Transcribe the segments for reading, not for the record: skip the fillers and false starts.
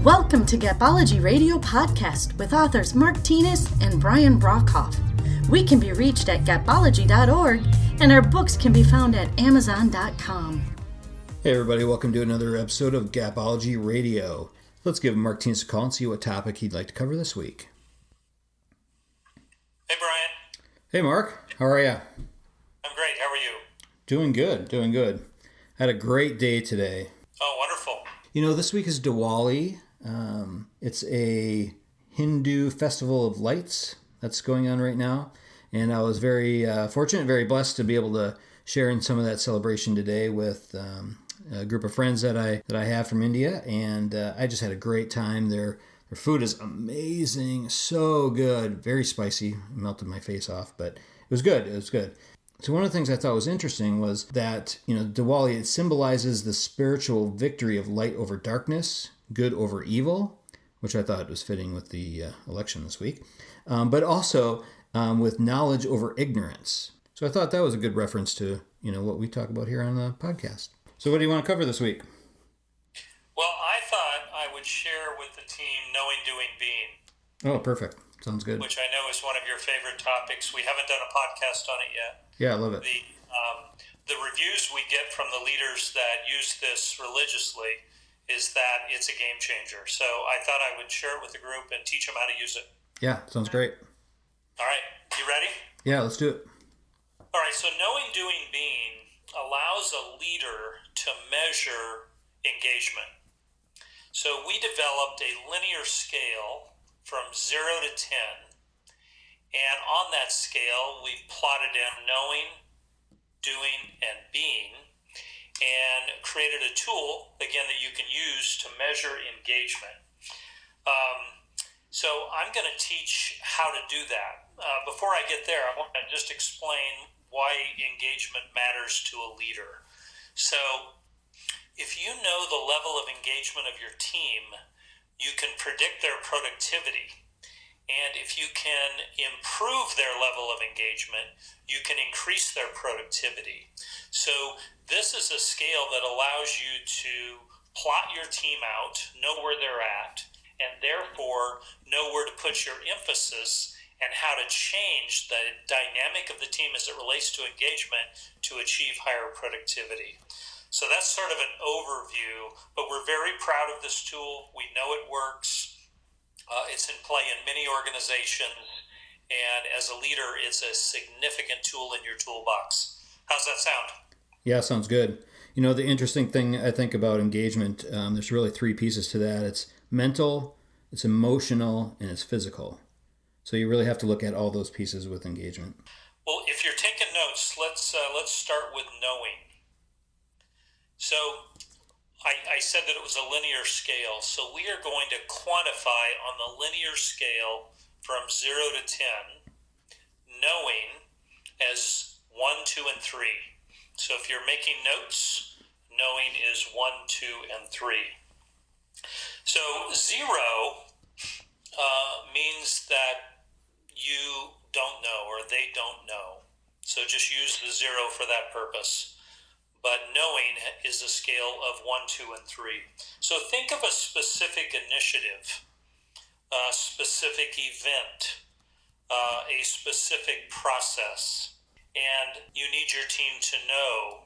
Welcome to Gapology Radio Podcast with authors Mark Tinas and Brian Brockhoff. We can be reached at gapology.org, and our books can be found at amazon.com. Hey everybody, welcome to another episode of Gapology Radio. Let's give Mark Tinas a call and see what topic he'd like to cover this week. Hey Brian. Hey Mark, how are you? I'm great, how are you? Doing good. Had a great day today. Oh, wonderful. You know, this week is Diwali. It's a Hindu festival of lights that's going on right now. And I was very fortunate, very blessed to be able to share in some of that celebration today with a group of friends that I have from India. And I just had a great time. Their food is amazing, so good, very spicy. It melted my face off, but it was good. So one of the things I thought was interesting was that, you know, Diwali, it symbolizes the spiritual victory of light over darkness, good over evil, which I thought was fitting with the election this week, but also with knowledge over ignorance. So I thought that was a good reference to, you know, what we talk about here on the podcast. So what do you want to cover this week? Well, I thought I would share with the team Knowing, Doing, Being. Oh, perfect. Sounds good. Which I know is one of your favorite topics. We haven't done a podcast on it yet. Yeah, I love it. The reviews we get from the leaders that use this religiously is that it's a game changer. So I thought I would share it with the group and teach them how to use it. Yeah, sounds great. All right, you ready? Yeah, let's do it. All right, so Knowing, Doing, Being allows a leader to measure engagement. So we developed a linear scale from 0 to 10. And on that scale, we've plotted in knowing, doing, and being, and created a tool, again, that you can use to measure engagement. So I'm going to teach how to do that. Before I get there, I want to just explain why engagement matters to a leader. So if you know the level of engagement of your team, you can predict their productivity. And if you can improve their level of engagement, you can increase their productivity. So this is a scale that allows you to plot your team out, know where they're at, and therefore know where to put your emphasis and how to change the dynamic of the team as it relates to engagement to achieve higher productivity. So that's sort of an overview, but we're very proud of this tool. We know it works. It's in play in many organizations, and as a leader, it's a significant tool in your toolbox. How's that sound? Yeah, sounds good. You know, the interesting thing I think about engagement, there's really three pieces to that. It's mental, it's emotional, and it's physical. So you really have to look at all those pieces with engagement. Well, if you're taking notes, let's start with knowing. So I said that it was a linear scale, so we are going to quantify on the linear scale from 0 to 10, knowing as 1, 2, and 3. So if you're making notes, knowing is 1, 2, and 3. So 0 means that you don't know or they don't know. So just use the 0 for that purpose. But knowing is a scale of 1, 2, and 3. So think of a specific initiative, a specific event, a specific process, and you need your team to know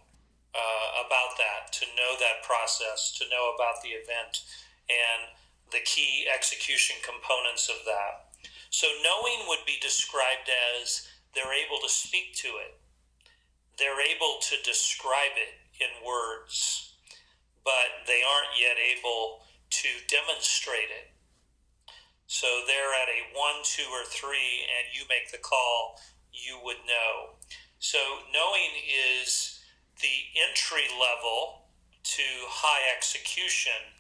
about that, to know that process, to know about the event, and the key execution components of that. So knowing would be described as they're able to speak to it. They're able to describe it in words, but they aren't yet able to demonstrate it. So they're at a 1, 2, or 3, and you make the call, you would know. So knowing is the entry level to high execution,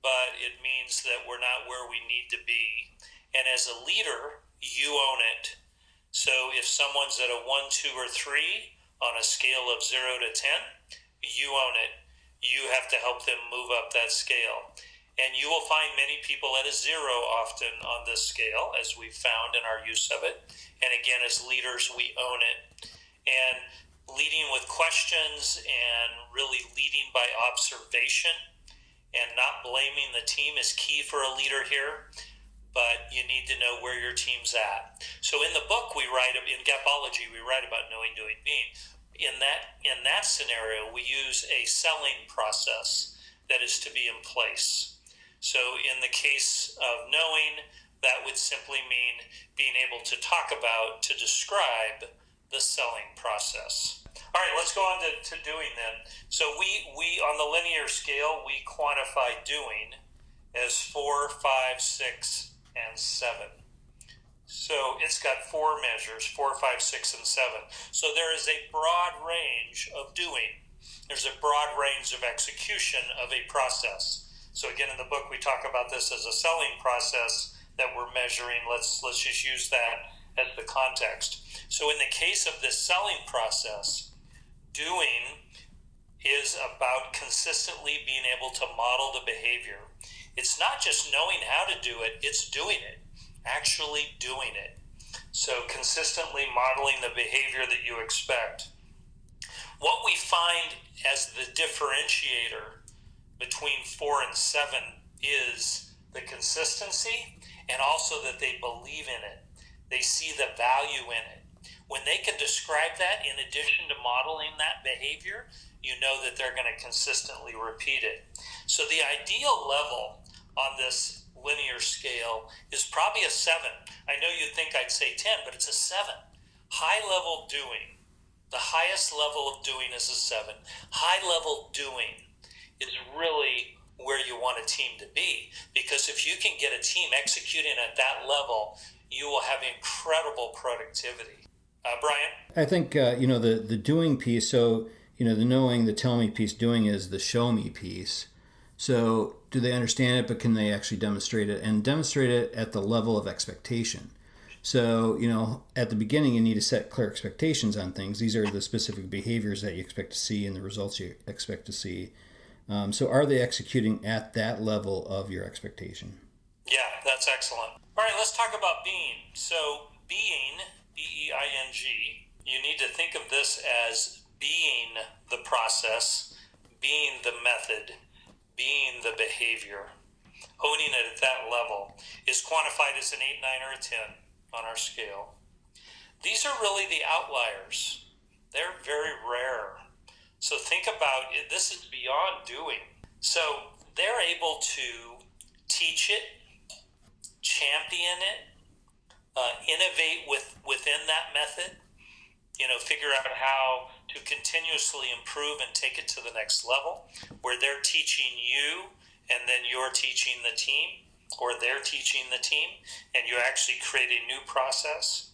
but it means that we're not where we need to be. And as a leader, you own it. So if someone's at a 1, 2, or 3, on a scale of 0 to 10, you own it. You have to help them move up that scale. And you will find many people at a 0 often on this scale, as we've found in our use of it. And again, as leaders, we own it. And leading with questions and really leading by observation and not blaming the team is key for a leader here, but you need to know where your team's at. So in the book in Gapology, we write about knowing, doing, being. In that scenario, we use a selling process that is to be in place. So in the case of knowing, that would simply mean being able to talk about, to describe the selling process. All right, let's go on to doing then. So we on the linear scale, we quantify doing as 4, 5, 6, and 7. So it's got 4 measures, 4, 5, 6, and 7. So there is a broad range of doing. There's a broad range of execution of a process. So again, in the book, we talk about this as a selling process that we're measuring. Let's just use that as the context. So in the case of this selling process, doing is about consistently being able to model the behavior. It's not just knowing how to do it, it's doing it, actually doing it. So consistently modeling the behavior that you expect. What we find as the differentiator between 4 and 7 is the consistency, and also that they believe in it. They see the value in it. When they can describe that in addition to modeling that behavior, you know that they're going to consistently repeat it. So the ideal level on this linear scale is probably a 7. I know you'd think I'd say 10, but it's a 7. High level doing. The highest level of doing is a 7. High level doing is really where you want a team to be, because if you can get a team executing at that level, you will have incredible productivity. Brian? I think, the doing piece, so, the knowing, the tell me piece, doing is the show me piece. So do they understand it, but can they actually demonstrate it, and demonstrate it at the level of expectation? So, at the beginning, you need to set clear expectations on things. These are the specific behaviors that you expect to see and the results you expect to see. So are they executing at that level of your expectation? Yeah, that's excellent. All right, let's talk about being. So being, B-E-I-N-G, you need to think of this as being the process, being the method, being the behavior. Owning it at that level is quantified as an 8, 9, or a 10 on our scale. These are really the outliers. They're very rare. So think about it. This is beyond doing. So they're able to teach it, champion it, innovate within that method, figure out how to continuously improve and take it to the next level, where they're teaching you and then you're teaching the team, or they're teaching the team and you actually create a new process.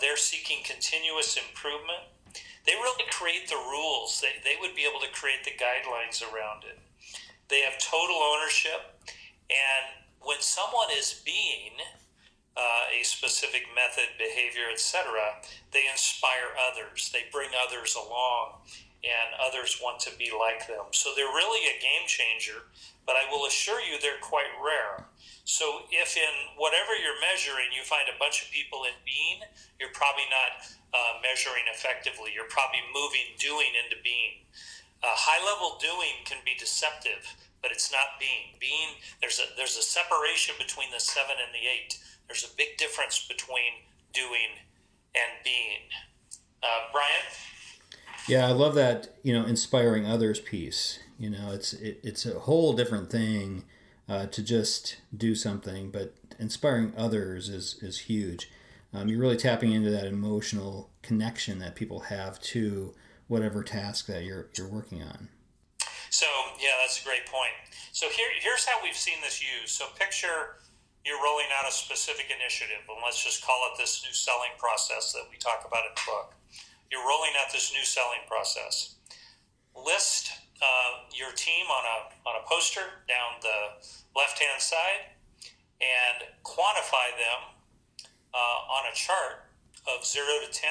They're seeking continuous improvement. They really create the rules. They would be able to create the guidelines around it. They have total ownership. And when someone is being a specific method, behavior, etc., they inspire others. They bring others along, and others want to be like them. So they're really a game changer, but I will assure you they're quite rare. So if in whatever you're measuring, you find a bunch of people in being, you're probably not measuring effectively. You're probably moving doing into being. High-level doing can be deceptive, but it's not being. Being, there's a separation between the 7 and the 8. There's a big difference between doing and being. Brian? Yeah, I love that, inspiring others piece. It's a whole different thing to just do something, but inspiring others is huge. You're really tapping into that emotional connection that people have to whatever task that you're working on. So, yeah, that's a great point. So here's how we've seen this used. So picture you're rolling out a specific initiative, and let's just call it this new selling process that we talk about in the book. You're rolling out this new selling process. List your team on a poster down the left-hand side and quantify them on a chart of 0 to 10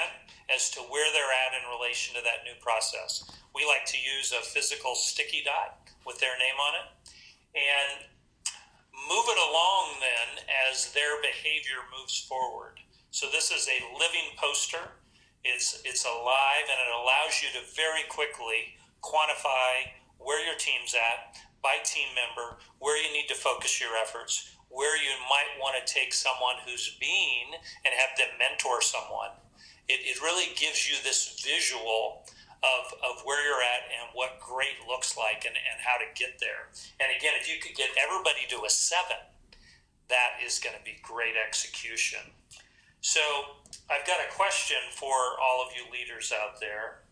as to where they're at in relation to that new process. We like to use a physical sticky dot with their name on it and move it along then as their behavior moves forward. So this is a living poster. It's alive, and it allows you to very quickly quantify where your team's at, by team member, where you need to focus your efforts, where you might want to take someone who's been and have them mentor someone. It really gives you this visual of where you're at and what great looks like and how to get there. And again, if you could get everybody to a 7, that is going to be great execution. So I've got a question for all of you leaders out there.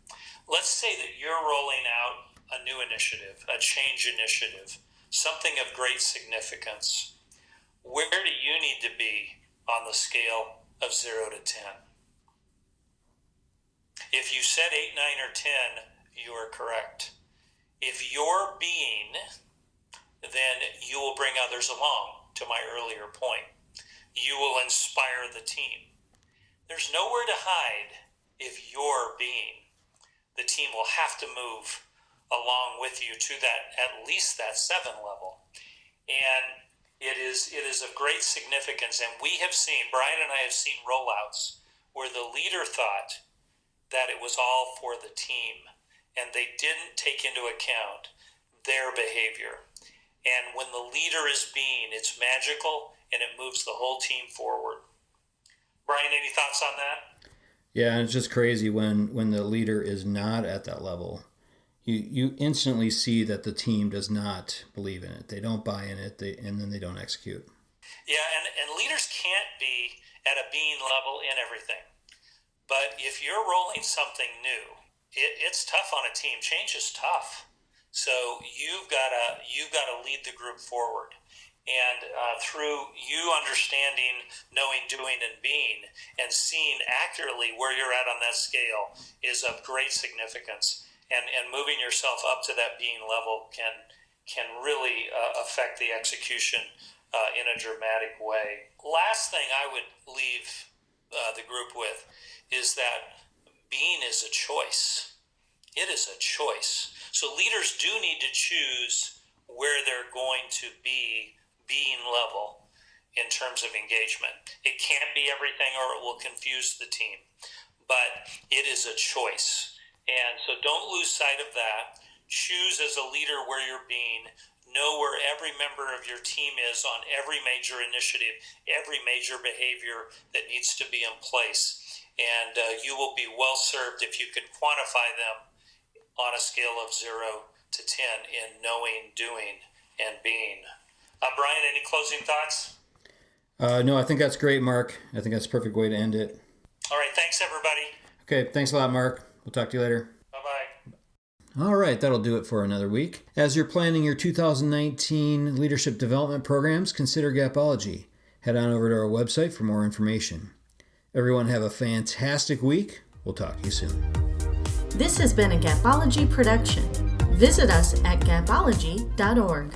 Let's say that you're rolling out a new initiative, a change initiative, something of great significance. Where do you need to be on the scale of 0 to 10? If you said 8, 9, or 10, you are correct. If you're being, then you will bring others along, to my earlier point. You will inspire the team. There's nowhere to hide if you're being. The team will have to move along with you to that, at least that 7 level. And it is of great significance. And we have seen, Brian and I have seen rollouts where the leader thought that it was all for the team, and they didn't take into account their behavior. And when the leader is being, it's magical, and it moves the whole team forward. Brian, any thoughts on that? Yeah, and it's just crazy when the leader is not at that level. You instantly see that the team does not believe in it. They don't buy in it, and then they don't execute. Yeah, and leaders can't be at a being level in everything. But if you're rolling something new, it's tough on a team. Change is tough. So you've got to lead the group forward. And through you understanding, knowing, doing, and being, and seeing accurately where you're at on that scale is of great significance. And moving yourself up to that being level can really affect the execution in a dramatic way. Last thing I would leave the group with is that being is a choice. It is a choice. So leaders do need to choose where they're going to be being level in terms of engagement. It can't be everything or it will confuse the team, but it is a choice. And so don't lose sight of that. Choose as a leader where you're being. Know where every member of your team is on every major initiative, every major behavior that needs to be in place. And you will be well served if you can quantify them on a scale of 0 to 10 in knowing, doing, and being. Brian, any closing thoughts? No, I think that's great, Mark. I think that's a perfect way to end it. All right, thanks, everybody. Okay, thanks a lot, Mark. We'll talk to you later. Bye-bye. All right, that'll do it for another week. As you're planning your 2019 leadership development programs, consider Gapology. Head on over to our website for more information. Everyone have a fantastic week. We'll talk to you soon. This has been a Gapology production. Visit us at gapology.org.